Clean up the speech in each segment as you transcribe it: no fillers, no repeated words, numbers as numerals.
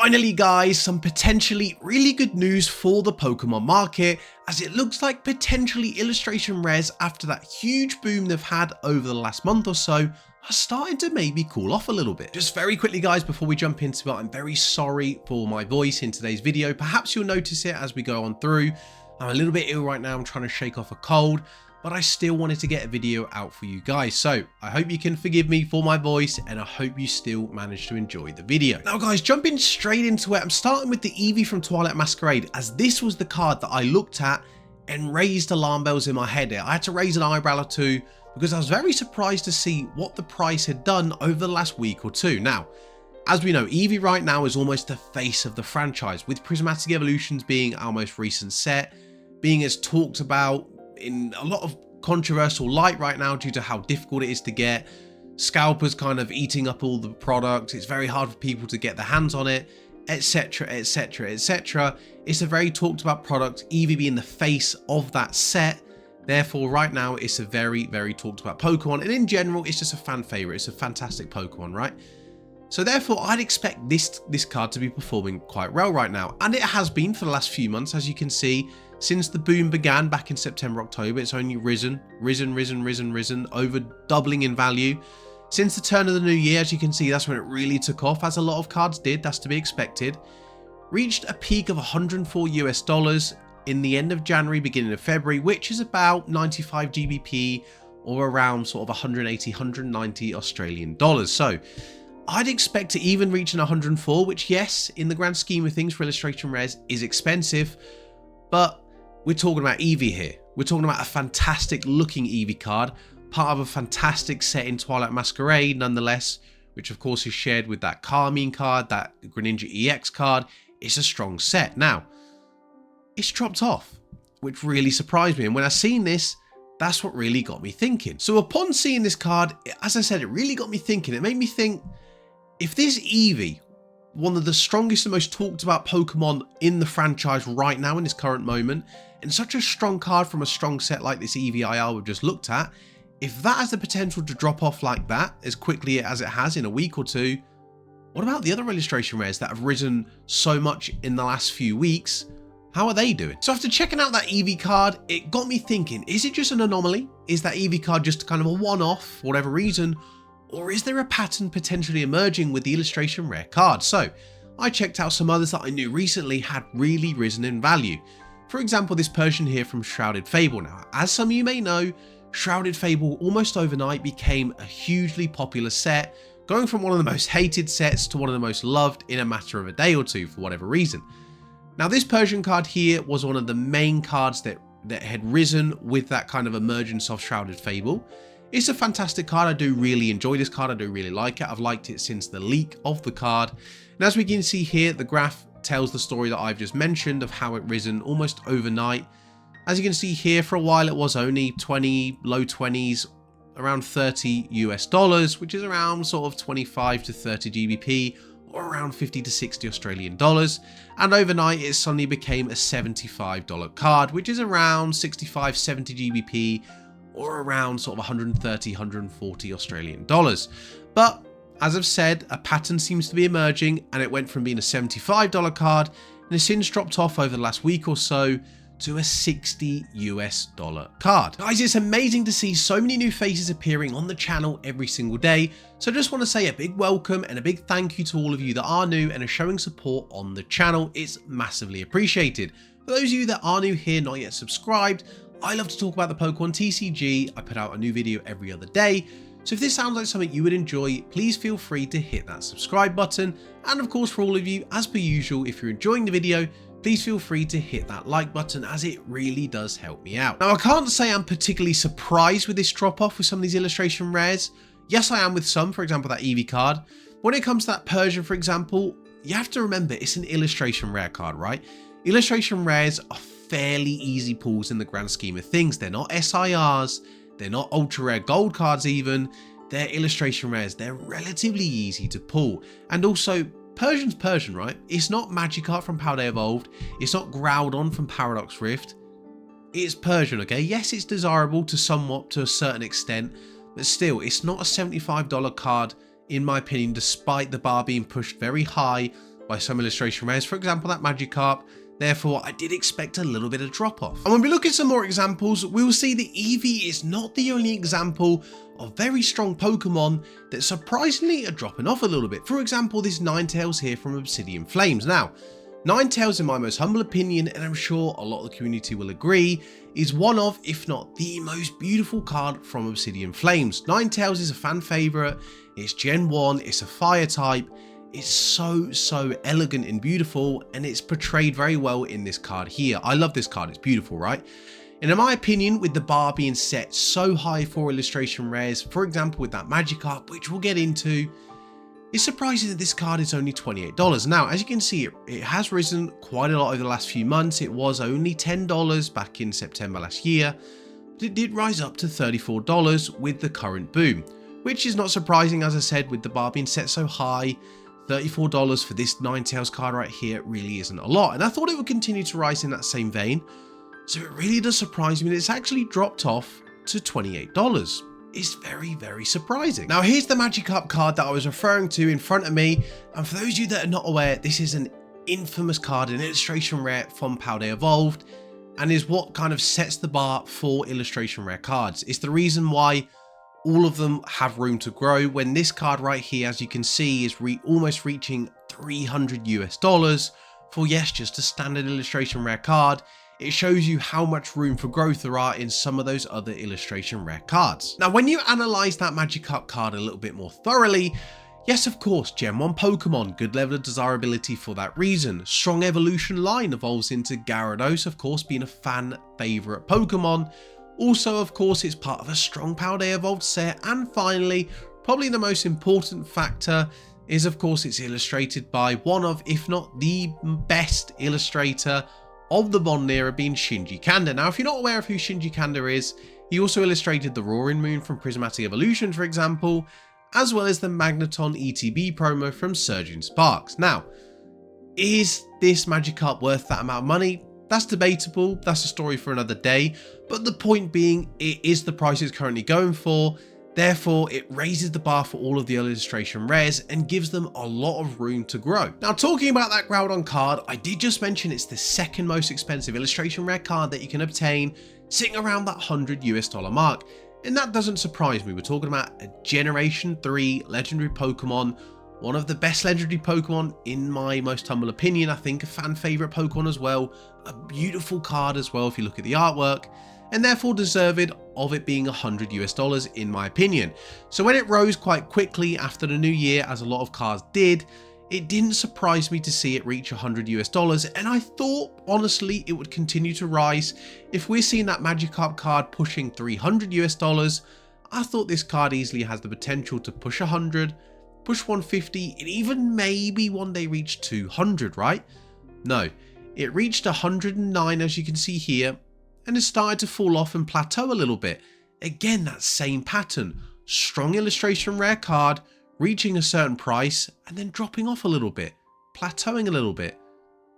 Finally guys, some potentially really good news for the Pokemon market, as it looks like potentially illustration rares after that huge boom they've had over the last month or so are starting to maybe cool off a little bit. Just very quickly guys, before we jump into it, I'm very sorry for my voice in today's video. Perhaps you'll notice it as we go on through. I'm a little bit ill right now, I'm trying to shake off a cold, but I still wanted to get a video out for you guys. So I hope you can forgive me for my voice, and I hope you still manage to enjoy the video. Now guys, jumping straight into it, I'm starting with the Eevee from Twilight Masquerade, as this was the card that I looked at and raised alarm bells in my head. I had to raise an eyebrow or two because I was very surprised to see what the price had done over the last week or two. Now, as we know, Eevee right now is almost the face of the franchise, with Prismatic Evolutions being our most recent set, being as talked about in a lot of controversial light right now due to how difficult it is to get. Scalpers kind of eating up all the product. It's very hard for people to get their hands on it, etc, etc, etc. It's a very talked about product, Eevee being the face of that set. Therefore right now it's a very talked about Pokemon, and in general it's just a fan favorite. It's a fantastic Pokemon, right? So therefore I'd expect this card to be performing quite well right now, and it has been for the last few months. As you can see, since the boom began back in September, October, it's only risen, over doubling in value. Since the turn of the new year, as you can see, that's when it really took off, as a lot of cards did. That's to be expected. Reached a peak of $104 in the end of January, beginning of February, which is about 95 GBP, or around sort of 180, 190 Australian dollars. So I'd expect to even reach an 104, which, yes, in the grand scheme of things for illustration rares is expensive, but we're talking about Eevee here. We're talking about a fantastic looking Eevee card, part of a fantastic set in Twilight Masquerade nonetheless, which of course is shared with that Carmine card, that Greninja EX card. It's a strong set. Now, it's dropped off, which really surprised me, and when I seen this, that's what really got me thinking. So upon seeing this card, as I said, it really got me thinking. It made me think, if this Eevee, one of the strongest and most talked about Pokemon in the franchise right now in this current moment, and such a strong card from a strong set like this Eevee IR we've just looked at, if that has the potential to drop off like that as quickly as it has in a week or two, what about the other illustration rares that have risen so much in the last few weeks? How are they doing? So after checking out that Eevee card, it got me thinking, is it just an anomaly? Is that Eevee card just kind of a one-off for whatever reason? Or is there a pattern potentially emerging with the illustration rare card? So I checked out some others that I knew recently had really risen in value. For example, this Persian here from Shrouded Fable. Now, as some of you may know, Shrouded Fable almost overnight became a hugely popular set, going from one of the most hated sets to one of the most loved in a matter of a day or two for whatever reason. Now, this Persian card here was one of the main cards that had risen with that kind of emergence of Shrouded Fable. It's a fantastic card. I do really enjoy this card. I do really like it. I've liked it since the leak of the card. And as we can see here, the graph tells the story that I've just mentioned of how it risen almost overnight. As you can see here, for a while it was only 20, low 20s, around $30, which is around sort of 25 to 30 GBP, or around 50 to 60 Australian dollars. And overnight it suddenly became a $75 card, which is around 65, 70 GBP, or around sort of 130, 140 Australian dollars. But as I've said, a pattern seems to be emerging, and it went from being a $75 card and has since dropped off over the last week or so to a $60 card. Guys, it's amazing to see so many new faces appearing on the channel every single day. So I just want to say a big welcome and a big thank you to all of you that are new and are showing support on the channel. It's massively appreciated. For those of you that are new here, not yet subscribed, I love to talk about the Pokemon TCG. I put out a new video every other day. So if this sounds like something you would enjoy, please feel free to hit that subscribe button. And of course, for all of you, as per usual, if you're enjoying the video, please feel free to hit that like button, as it really does help me out. Now, I can't say I'm particularly surprised with this drop off with some of these illustration rares. Yes, I am with some, for example, that Eevee card. When it comes to that Persian, for example, you have to remember it's an illustration rare card, right? Illustration rares are fairly easy pulls in the grand scheme of things. They're not SIRs, they're not ultra rare gold cards even, they're illustration rares. They're relatively easy to pull. And also, Persian's Persian, right? It's not Magikarp from Paldea Evolved, it's not Groudon from Paradox Rift. It's Persian, okay? Yes, it's desirable to a certain extent, but still, it's not a $75 card in my opinion, despite the bar being pushed very high by some illustration rares, for example that Magikarp. Therefore, I did expect a little bit of drop off. And when we look at some more examples, we will see that Eevee is not the only example of very strong Pokemon that surprisingly are dropping off a little bit. For example, this Ninetales here from Obsidian Flames. Now, Ninetales, in my most humble opinion, and I'm sure a lot of the community will agree, is one of, if not the most beautiful card from Obsidian Flames. Ninetales is a fan favourite, it's Gen 1, it's a fire type, it's so elegant and beautiful, and it's portrayed very well in this card here. I love this card, it's beautiful, right? And in my opinion, with the bar being set so high for illustration rares, for example with that Magikarp, which we'll get into, it's surprising that this card is only $28. Now, as you can see, it has risen quite a lot over the last few months. It was only $10 back in September last year, but it did rise up to $34 with the current boom, which is not surprising, as I said, with the bar being set so high. $34 for this Ninetales card right here really isn't a lot, and I thought it would continue to rise in that same vein, so it really does surprise me that it's actually dropped off to $28. It's very surprising. Now here's the Magikarp card that I was referring to in front of me, and for those of you that are not aware, this is an infamous card, an illustration rare from Paldea Evolved, and is what kind of sets the bar for illustration rare cards. It's the reason why all of them have room to grow, when this card right here, as you can see, is almost reaching $300 US for, yes, just a standard illustration rare card. It shows you how much room for growth there are in some of those other illustration rare cards. Now, when you analyze that Magikarp card a little bit more thoroughly, yes, of course, Gen 1 Pokemon, good level of desirability for that reason. Strong evolution line evolves into Gyarados, of course, being a fan favorite Pokemon. Also, of course, it's part of a strong Paldea Evolved set. And finally, probably the most important factor is, of course, it's illustrated by one of, if not the best illustrator of the modern era, being Shinji Kanda. Now, if you're not aware of who Shinji Kanda is, he also illustrated the Roaring Moon from Prismatic Evolutions, for example, as well as the Magneton ETB promo from Surging Sparks. Now, is this Magikarp worth that amount of money? That's debatable, that's a story for another day, but the point being, it is the price it's currently going for. Therefore, it raises the bar for all of the illustration rares and gives them a lot of room to grow. Now, talking about that Groudon card, I did just mention it's the second most expensive illustration rare card that you can obtain, sitting around that $100 US mark. And that doesn't surprise me. We're talking about a Generation 3 legendary Pokemon, one of the best legendary Pokemon in my most humble opinion. I think a fan favorite Pokemon as well, a beautiful card as well if you look at the artwork, and therefore deserved of it being $100 US in my opinion. So when it rose quite quickly after the new year, as a lot of cards did, it didn't surprise me to see it reach $100 US, and I thought honestly it would continue to rise. If we're seeing that Magikarp card pushing $300 US, I thought this card easily has the potential to push 100, push 150, and even maybe one day reach 200, right? No, it reached 109 as you can see here, and has started to fall off and plateau a little bit. Again, that same pattern. Strong illustration rare card, reaching a certain price, and then dropping off a little bit, plateauing a little bit.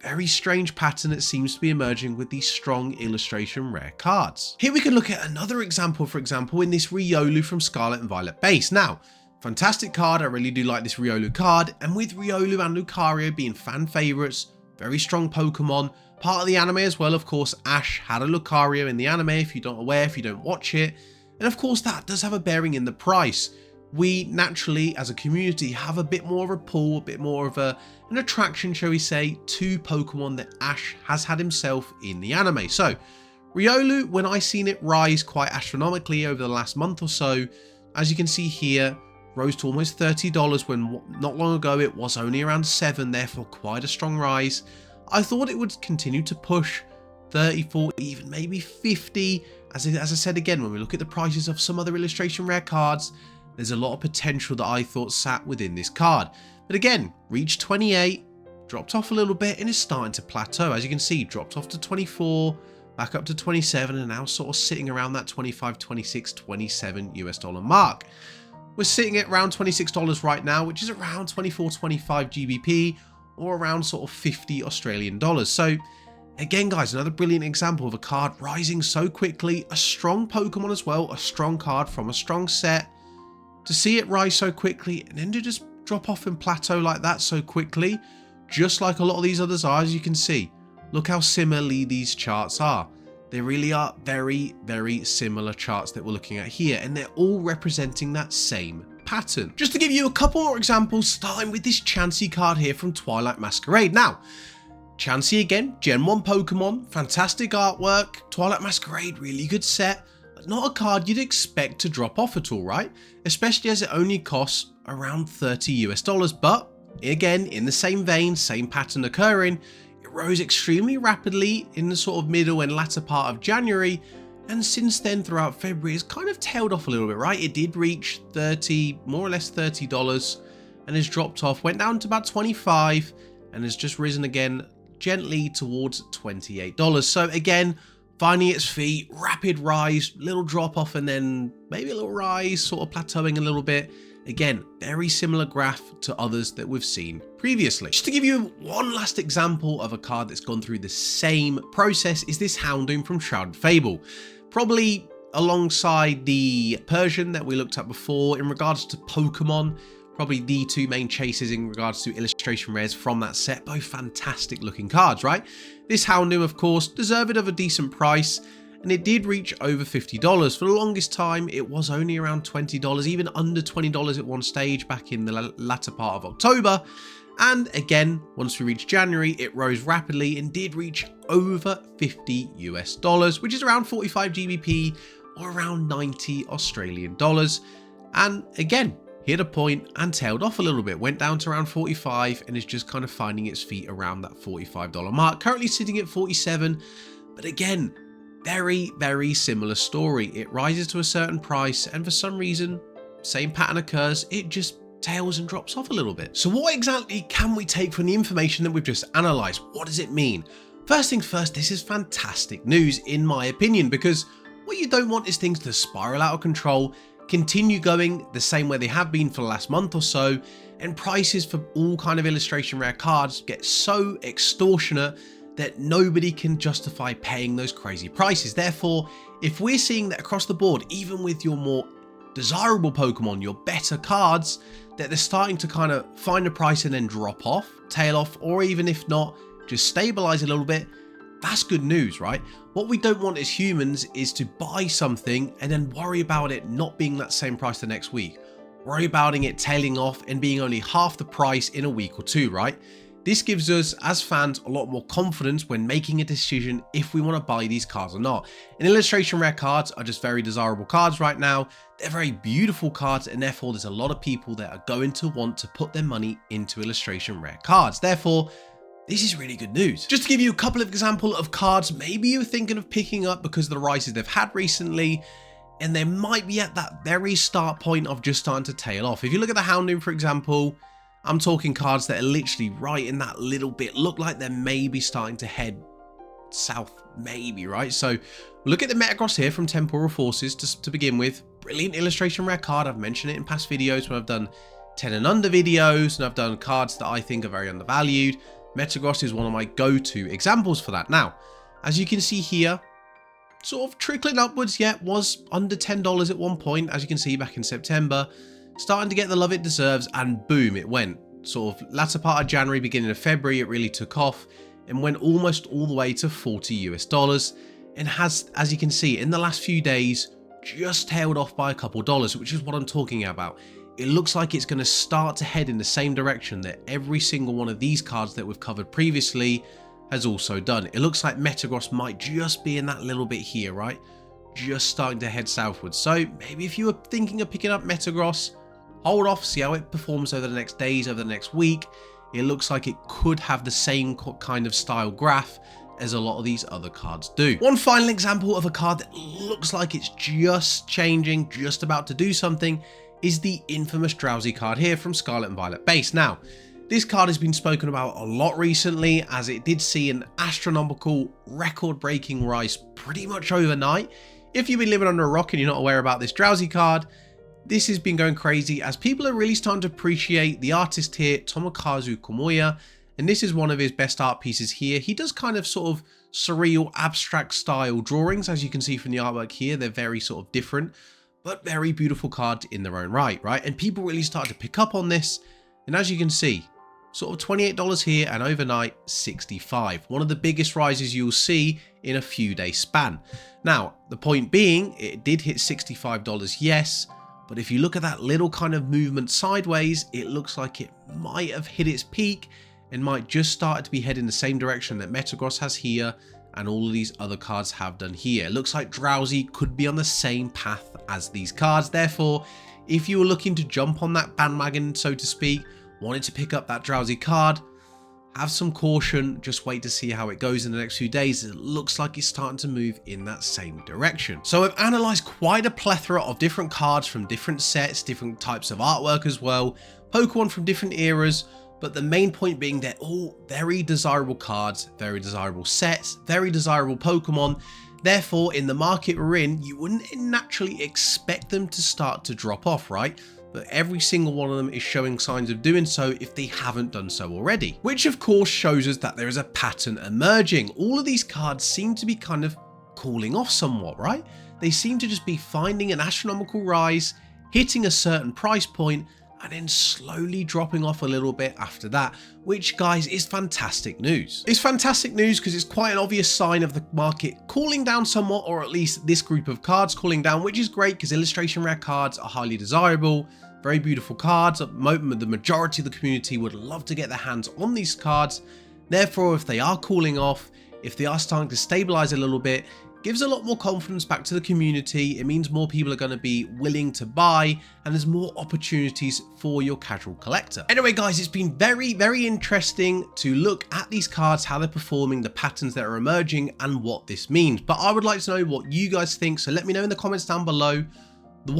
Very strange pattern that seems to be emerging with these strong illustration rare cards. Here we can look at another example, for example, in this Riolu from Scarlet and Violet Base. Now, fantastic card, I really do like this Riolu card, and with Riolu and Lucario being fan favourites, very strong Pokemon, part of the anime as well, of course. Ash had a Lucario in the anime, if you don't aware, if you don't watch it, and of course that does have a bearing in the price. We naturally, as a community, have a bit more of a pull, a bit more of an attraction, shall we say, to Pokemon that Ash has had himself in the anime. So, Riolu, when I seen it rise quite astronomically over the last month or so, as you can see here, rose to almost $30 when not long ago it was only around $7, therefore quite a strong rise. I thought it would continue to push 30, 40, even maybe 50. As I said again, when we look at the prices of some other illustration rare cards, there's a lot of potential that I thought sat within this card. But again, reached 28, dropped off a little bit, and is starting to plateau. As you can see, dropped off to 24, back up to 27, and now sort of sitting around that 25, 26, 27 US mark. We're sitting at around $26 right now, which is around 24, 25 GBP, or around sort of 50 Australian dollars. So again, guys, another brilliant example of a card rising so quickly, a strong Pokemon as well, a strong card from a strong set. To see it rise so quickly and then to just drop off and plateau like that so quickly just like a lot of these others are, as you can see. Look how similarly these charts are. They really are very, very similar charts that we're looking at here, and they're all representing that same pattern. Just to give you a couple more examples, starting with this Chansey card here from Twilight Masquerade. Now, Chansey again, Gen 1 Pokemon, fantastic artwork, Twilight Masquerade, really good set, but not a card you'd expect to drop off at all, right? Especially as it only costs around $30 US, but again, in the same vein, same pattern occurring, it rose extremely rapidly in the sort of middle and latter part of January, and since then throughout February it's kind of tailed off a little bit, right? It did reach more or less $30 and has dropped off, went down to about 25 and has just risen again gently towards $28. So again, finding its feet, rapid rise, little drop off and then maybe a little rise, sort of plateauing a little bit. Again, very similar graph to others that we've seen previously. Just to give you one last example of a card that's gone through the same process is this Houndoom from Shrouded Fable. Probably alongside the Persian that we looked at before in regards to Pokemon, probably the two main chases in regards to illustration rares from that set. Both fantastic looking cards, right? This Houndoom, of course, deserved of a decent price, and it did reach over $50. For the longest time, it was only around $20, even under $20 at one stage back in the latter part of October. And again, once we reached January, it rose rapidly and did reach over $50 US, which is around 45 GBP or around 90 Australian dollars. And again, hit a point and tailed off a little bit, went down to around 45 and is just kind of finding its feet around that $45 mark, currently sitting at 47. But again, very, very similar story. It rises to a certain price and for some reason, same pattern occurs, it just tails and drops off a little bit. So what exactly can we take from the information that we've just analysed? What does it mean? First things first, this is fantastic news in my opinion, because what you don't want is things to spiral out of control, continue going the same way they have been for the last month or so, and prices for all kind of illustration rare cards get so extortionate that nobody can justify paying those crazy prices. Therefore, if we're seeing that across the board, even with your more desirable Pokemon, your better cards, that they're starting to kind of find a price and then drop off, tail off, or even if not, just stabilize a little bit, that's good news, right? What we don't want as humans is to buy something and then worry about it not being that same price the next week. Worry about it tailing off and being only half the price in a week or two, right? This gives us, as fans, a lot more confidence when making a decision if we want to buy these cards or not. And illustration rare cards are just very desirable cards right now. They're very beautiful cards, and therefore there's a lot of people that are going to want to put their money into illustration rare cards. Therefore, this is really good news. Just to give you a couple of examples of cards maybe you're thinking of picking up because of the rises they've had recently, and they might be at that very start point of just starting to tail off. If you look at the Houndoom, for example, I'm talking cards that are literally right in that little bit, look like they're maybe starting to head south, maybe, right? So look at the Metagross here from Temporal Forces to begin with. Brilliant illustration rare card. I've mentioned it in past videos when I've done 10 and under videos, and I've done cards that I think are very undervalued. Metagross is one of my go-to examples for that. Now, as you can see here, sort of trickling upwards, yet was under $10 at one point, as you can see back in September. Starting to get the love it deserves, and boom, it went. Sort of latter part of January, beginning of February, it really took off and went almost all the way to $40 US, and has, as you can see, in the last few days, just tailed off by a couple dollars, which is what I'm talking about. It looks like it's going to start to head in the same direction that every single one of these cards that we've covered previously has also done. It looks like Metagross might just be in that little bit here, right? Just starting to head southwards. So maybe if you were thinking of picking up Metagross, hold off, see how it performs over the next days, over the next week. It looks like it could have the same kind of style graph as a lot of these other cards do. One final example of a card that looks like it's just changing, just about to do something, is the infamous Drowzee card here from Scarlet Violet Base. Now, this card has been spoken about a lot recently, as it did see an astronomical, record-breaking rise pretty much overnight. If you've been living under a rock and you're not aware about this Drowzee card, this has been going crazy as people are really starting to appreciate the artist here, Tomokazu Komoya, and this is one of his best art pieces here. He does kind of sort of surreal, abstract style drawings, as you can see from the artwork here. They're very sort of different, but very beautiful cards in their own right? And people really started to pick up on this, and as you can see, sort of $28 here, and overnight $65. One of the biggest rises you'll see in a few day span. Now, the point being, it did hit $65, yes, but if you look at that little kind of movement sideways, it looks like it might have hit its peak and might just start to be heading the same direction that Metagross has here and all of these other cards have done here. It looks like Drowzee could be on the same path as these cards. Therefore, if you were looking to jump on that bandwagon, so to speak, wanted to pick up that Drowzee card, have some caution, just wait to see how it goes in the next few days. It looks like it's starting to move in that same direction. So I've analysed quite a plethora of different cards from different sets, different types of artwork as well, Pokemon from different eras, but the main point being they're all very desirable cards, very desirable sets, very desirable Pokemon. Therefore, in the market we're in, you wouldn't naturally expect them to start to drop off, right? But every single one of them is showing signs of doing so if they haven't done so already. Which of course shows us that there is a pattern emerging. All of these cards seem to be kind of cooling off somewhat, right? They seem to just be finding an astronomical rise, hitting a certain price point, and then slowly dropping off a little bit after that, which, guys, is fantastic news. It's fantastic news because it's quite an obvious sign of the market cooling down somewhat, or at least this group of cards cooling down, which is great because illustration rare cards are highly desirable, very beautiful cards. The majority of the community would love to get their hands on these cards. Therefore, if they are cooling off, if they are starting to stabilize a little bit, gives a lot more confidence back to the community. It means more people are going to be willing to buy, and there's more opportunities for your casual collector. Anyway, guys, it's been very, very interesting to look at these cards, how they're performing, the patterns that are emerging, and what this means. But I would like to know what you guys think, so let me know in the comments down below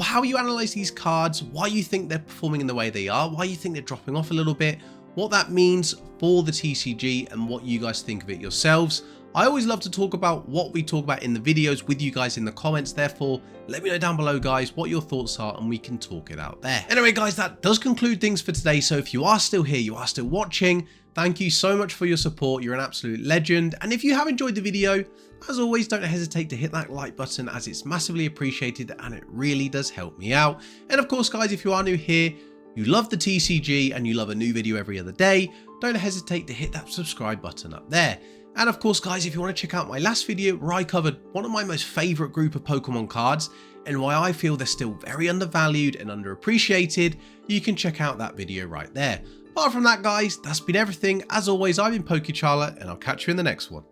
how you analyze these cards, why you think they're performing in the way they are, why you think they're dropping off a little bit, what that means for the TCG, and what you guys think of it yourselves. I always love to talk about what we talk about in the videos with you guys in the comments. Therefore, let me know down below, guys, what your thoughts are, and we can talk it out there. Anyway, guys, that does conclude things for today. So if you are still here, you are still watching, thank you so much for your support. You're an absolute legend. And if you have enjoyed the video, as always, don't hesitate to hit that like button, as it's massively appreciated and it really does help me out. And of course, guys, if you are new here, you love the TCG and you love a new video every other day, don't hesitate to hit that subscribe button up there. And of course, guys, if you want to check out my last video where I covered one of my most favorite group of Pokemon cards and why I feel they're still very undervalued and underappreciated, you can check out that video right there. Apart from that, guys, that's been everything. As always, I've been PokeCharla, and I'll catch you in the next one.